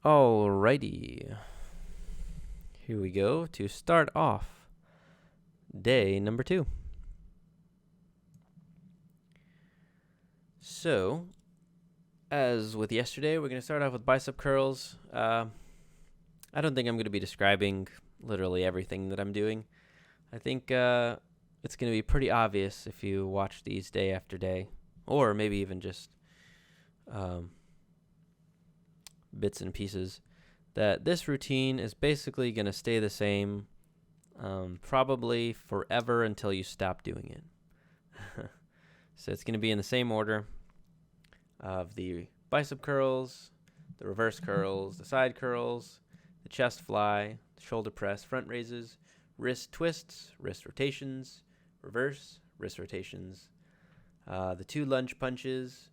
Alrighty, here we go to start off day number 2. So, as with yesterday, we're going to start off with bicep curls. I don't think I'm going to be describing literally everything that I'm doing. I think it's going to be pretty obvious if you watch these day after day, or maybe even just bits and pieces, that this routine is basically going to stay the same probably forever until you stop doing it. So it's going to be in the same order of the bicep curls, the reverse curls, the side curls, the chest fly, the shoulder press, front raises, wrist twists, wrist rotations, reverse, wrist rotations, the 2 lunge punches,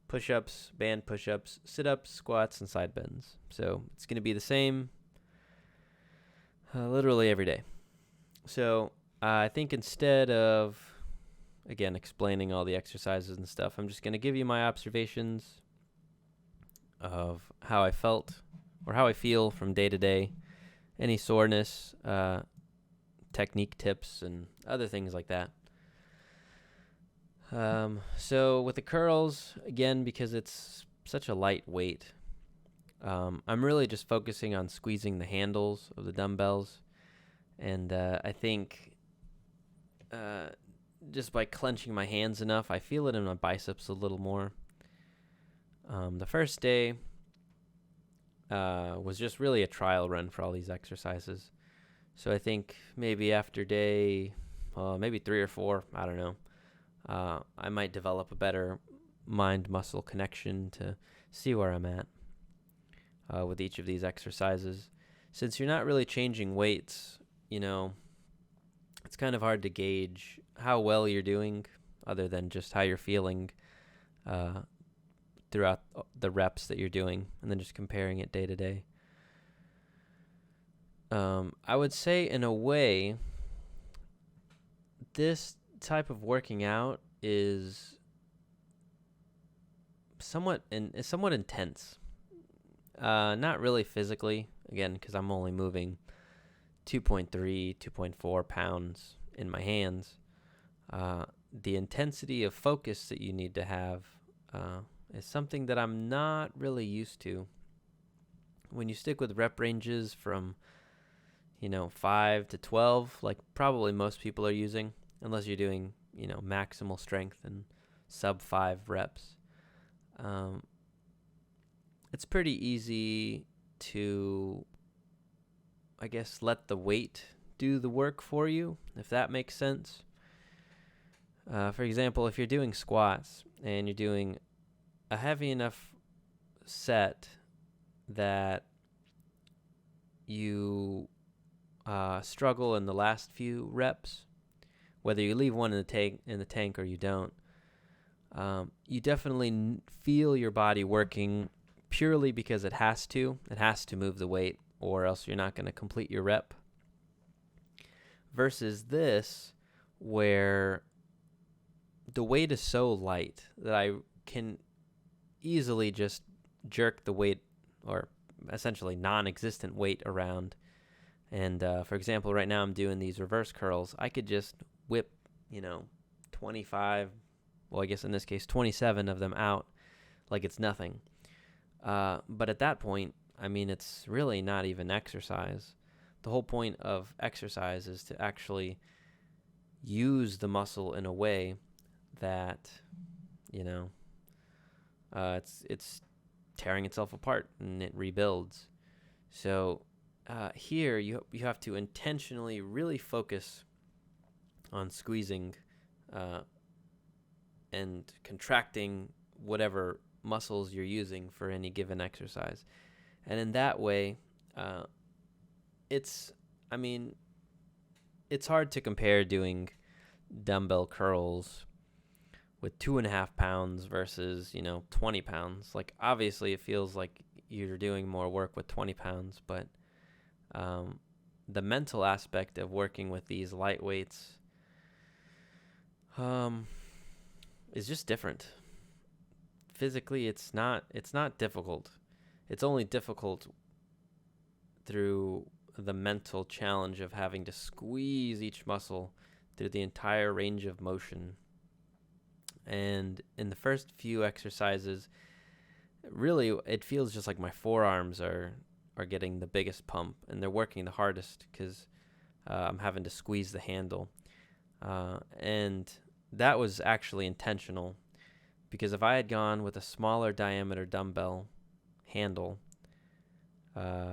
push-ups, band push-ups, sit-ups, squats, and side bends. So it's going to be the same literally every day. So I think instead of, again, explaining all the exercises and stuff, I'm just going to give you my observations of how I felt or how I feel from day to day, any soreness, technique tips, and other things like that. So with the curls, again, because it's such a light weight, I'm really just focusing on squeezing the handles of the dumbbells. And I think just by clenching my hands enough, I feel it in my biceps a little more. The first day was just really a trial run for all these exercises. So I think maybe after day, maybe 3 or 4, I don't know, I might develop a better mind-muscle connection to see where I'm at with each of these exercises. Since you're not really changing weights, it's kind of hard to gauge how well you're doing other than just how you're feeling throughout the reps that you're doing, and then just comparing it day to day. I would say, in a way, this type of working out is somewhat intense. Not really physically, again, because I'm only moving 2.3, 2.4 pounds in my hands. The intensity of focus that you need to have is something that I'm not really used to. When you stick with rep ranges from 5 to 12, like probably most people are using, unless you're doing maximal strength and sub 5 reps, it's pretty easy to, I guess, let the weight do the work for you, if that makes sense. For example, if you're doing squats and you're doing a heavy enough set that you struggle in the last few reps, whether you leave one in the tank or you don't, you definitely feel your body working purely because it has to. It has to move the weight, or else you're not going to complete your rep. Versus this, where the weight is so light that I can easily just jerk the weight, or essentially non-existent weight, around. And for example, right now I'm doing these reverse curls. I could just whip 25, well, I guess in this case 27 of them out like it's nothing. But at that point, it's really not even exercise. The whole point of exercise is to actually use the muscle in a way that, it's tearing itself apart and it rebuilds. So here you have to intentionally really focus on squeezing and contracting whatever muscles you're using for any given exercise. And in that way, it's hard to compare doing dumbbell curls with 2.5 pounds versus 20 pounds. Like, obviously it feels like you're doing more work with 20 pounds, but the mental aspect of working with these light weights is just different. Physically, it's not difficult. It's only difficult through the mental challenge of having to squeeze each muscle through the entire range of motion. And in the first few exercises, really it feels just like my forearms are getting the biggest pump, and they're working the hardest because I'm having to squeeze the handle. And that was actually intentional, because if I had gone with a smaller diameter dumbbell handle,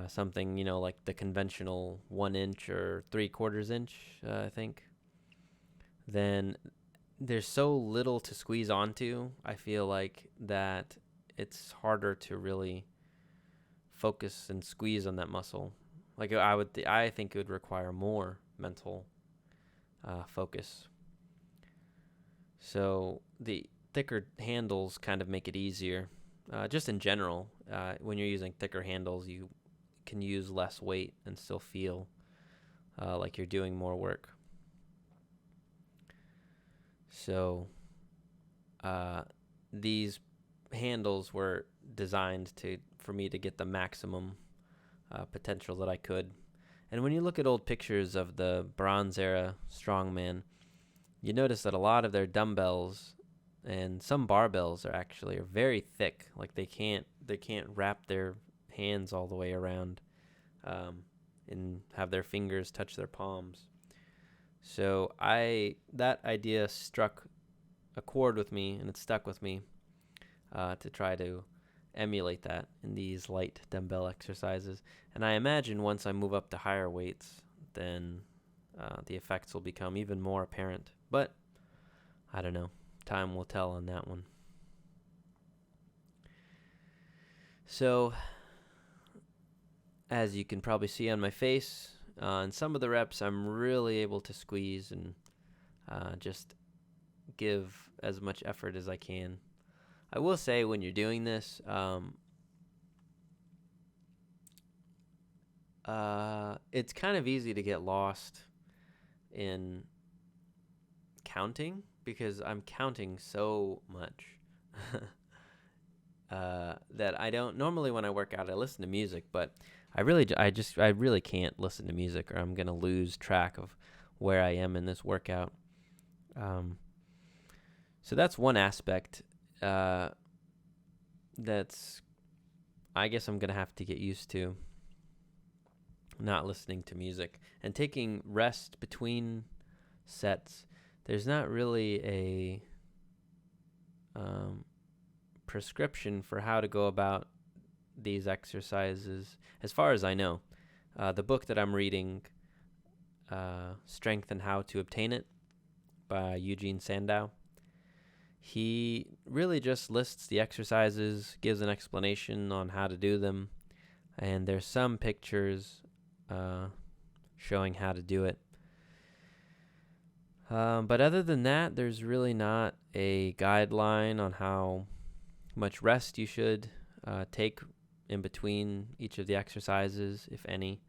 something, like the conventional 1 inch or 3/4 inch, I think, then there's so little to squeeze onto. I feel like that it's harder to really focus and squeeze on that muscle. Like I think it would require more mental focus. So the thicker handles kind of make it easier. Just in general, when you're using thicker handles, you can use less weight and still feel like you're doing more work. So these handles were designed for me to get the maximum potential that I could. And when you look at old pictures of the Bronze Era strongman, you notice that a lot of their dumbbells and some barbells are very thick. Like they can't wrap their hands all the way around and have their fingers touch their palms. So that idea struck a chord with me, and it stuck with me to try to emulate that in these light dumbbell exercises. And I imagine once I move up to higher weights, then the effects will become even more apparent. But I don't know. Time will tell on that one. So, as you can probably see on my face, in some of the reps, I'm really able to squeeze and just give as much effort as I can. I will say, when you're doing this, it's kind of easy to get lost in counting, because I'm counting so much that I don't normally, when I work out, I listen to music, but I really can't listen to music, or I'm gonna lose track of where I am in this workout. So that's one aspect that's, I guess, I'm gonna have to get used to, not listening to music and taking rest between sets. There's not really a prescription for how to go about these exercises, as far as I know. The book that I'm reading, Strength and How to Obtain It, by Eugen Sandow, he really just lists the exercises, gives an explanation on how to do them, and there's some pictures showing how to do it. But other than that, there's really not a guideline on how much rest you should take in between each of the exercises, if any.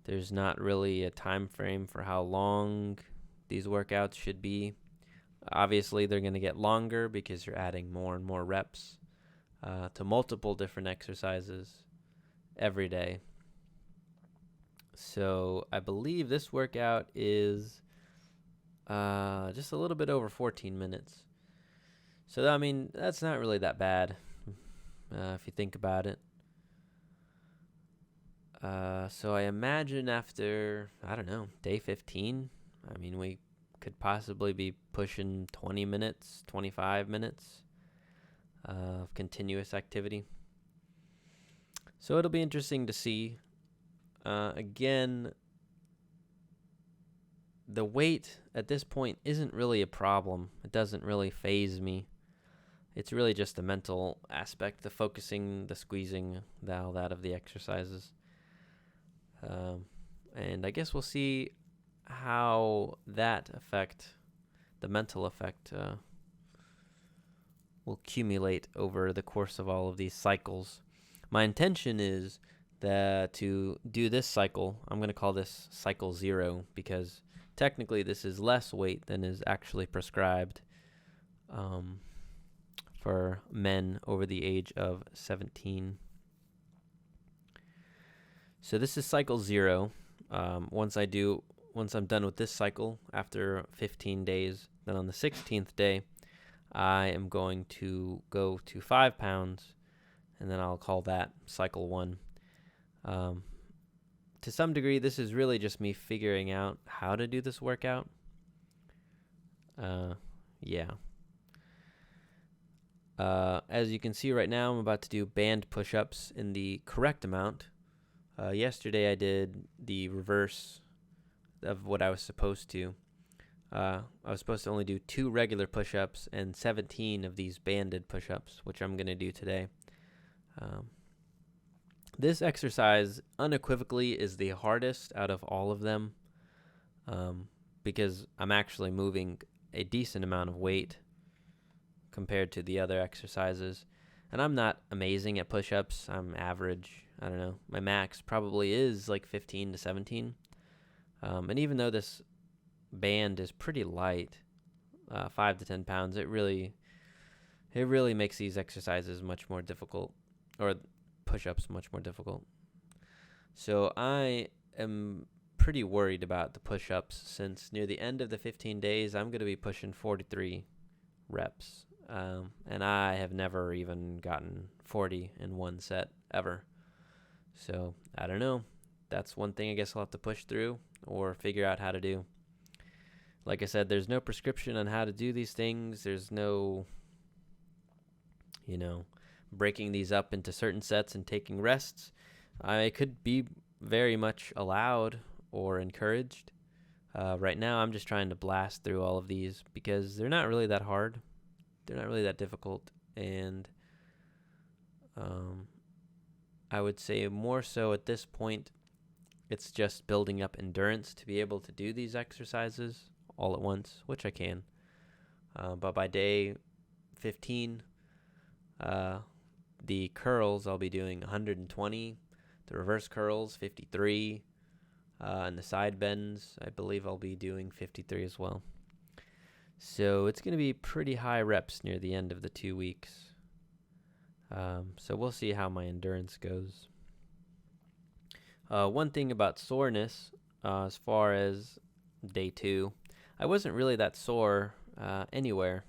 There's not really a time frame for how long these workouts should be. Obviously, they're going to get longer because you're adding more and more reps to multiple different exercises every day. So I believe this workout is just a little bit over 14 minutes. So, I mean, that's not really that bad if you think about it. So I imagine after, I don't know, day 15, I mean, we could possibly be pushing 20 minutes, 25 minutes of continuous activity. So it'll be interesting to see. Again, the weight at this point isn't really a problem. It doesn't really faze me. It's really just the mental aspect, the focusing, the squeezing, all that of the exercises. And I guess we'll see how that effect, the mental effect, will accumulate over the course of all of these cycles. My intention is that to do this cycle, I'm going to call this cycle 0, because technically this is less weight than is actually prescribed for men over the age of 17. So this is cycle 0. Once I'm done with this cycle after 15 days, then on the 16th day, I am going to go to 5 pounds, and then I'll call that cycle 1. To some degree, this is really just me figuring out how to do this workout. Yeah. As you can see right now, I'm about to do band push-ups in the correct amount. Yesterday I did the reverse of what I was supposed to. I was supposed to only do 2 regular push-ups and 17 of these banded push-ups, which I'm going to do today. This exercise unequivocally is the hardest out of all of them, because I'm actually moving a decent amount of weight compared to the other exercises. And I'm not amazing at push-ups. I'm average. I don't know. My max probably is like 15 to 17. And even though this band is pretty light, 5 to 10 pounds, it really makes these exercises much more difficult, or push-ups much more difficult. So I am pretty worried about the push-ups, since near the end of the 15 days, I'm going to be pushing 43 reps. And I have never even gotten 40 in one set ever. So I don't know. That's one thing I guess I'll have to push through or figure out how to do. Like I said, there's no prescription on how to do these things. There's no, breaking these up into certain sets and taking rests. I could be very much allowed or encouraged. Right now, I'm just trying to blast through all of these because they're not really that hard. They're not really that difficult. And I would say more so at this point, it's just building up endurance to be able to do these exercises all at once, which I can. But by day 15, the curls, I'll be doing 120. The reverse curls, 53. And the side bends, I believe I'll be doing 53 as well. So it's going to be pretty high reps near the end of the 2 weeks. So we'll see how my endurance goes. One thing about soreness, as far as day 2, I wasn't really that sore anywhere.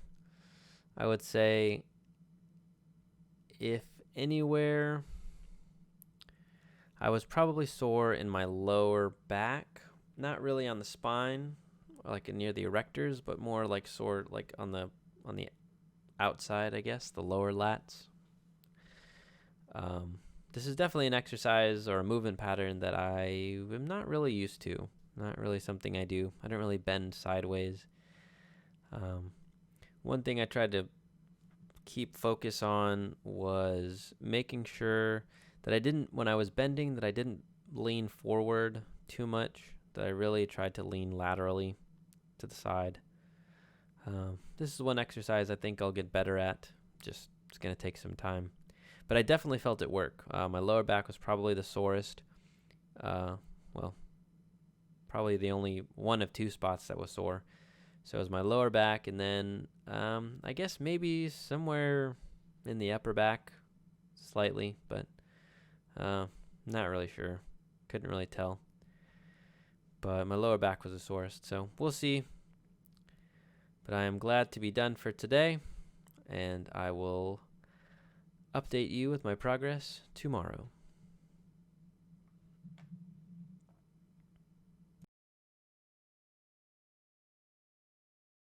I would say, if anywhere, I was probably sore in my lower back, not really on the spine, like near the erectors, but more like sore like on the outside, I guess, the lower lats. This is definitely an exercise or a movement pattern that I am not really used to. Not really something I do. I don't really bend sideways. One thing I tried to keep focus on was making sure that when I was bending, that I didn't lean forward too much, that I really tried to lean laterally to the side. This is one exercise I think I'll get better at. It's going to take some time. But I definitely felt it work. My lower back was probably the sorest. Probably the only one of 2 spots that was sore. So it was my lower back, and then I guess maybe somewhere in the upper back, slightly, but not really sure. Couldn't really tell. But my lower back was the sorest, so we'll see. But I am glad to be done for today, and I will update you with my progress tomorrow.